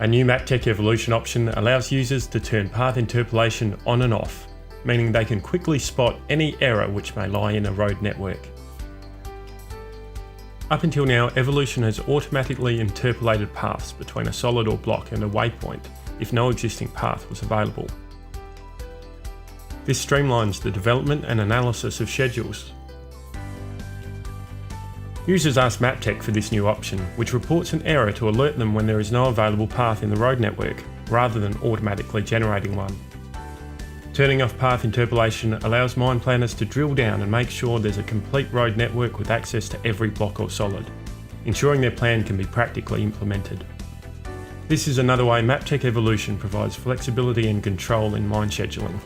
A new Maptek Evolution option allows users to turn path interpolation on and off, meaning they can quickly spot any error which may lie in a road network. Up until now, Evolution has automatically interpolated paths between a solid or block and a waypoint if no existing path was available. This streamlines the development and analysis of schedules. Users ask Maptek for this new option, which reports an error to alert them when there is no available path in the road network, rather than automatically generating one. Turning off path interpolation allows mine planners to drill down and make sure there's a complete road network with access to every block or solid, ensuring their plan can be practically implemented. This is another way Maptek Evolution provides flexibility and control in mine scheduling.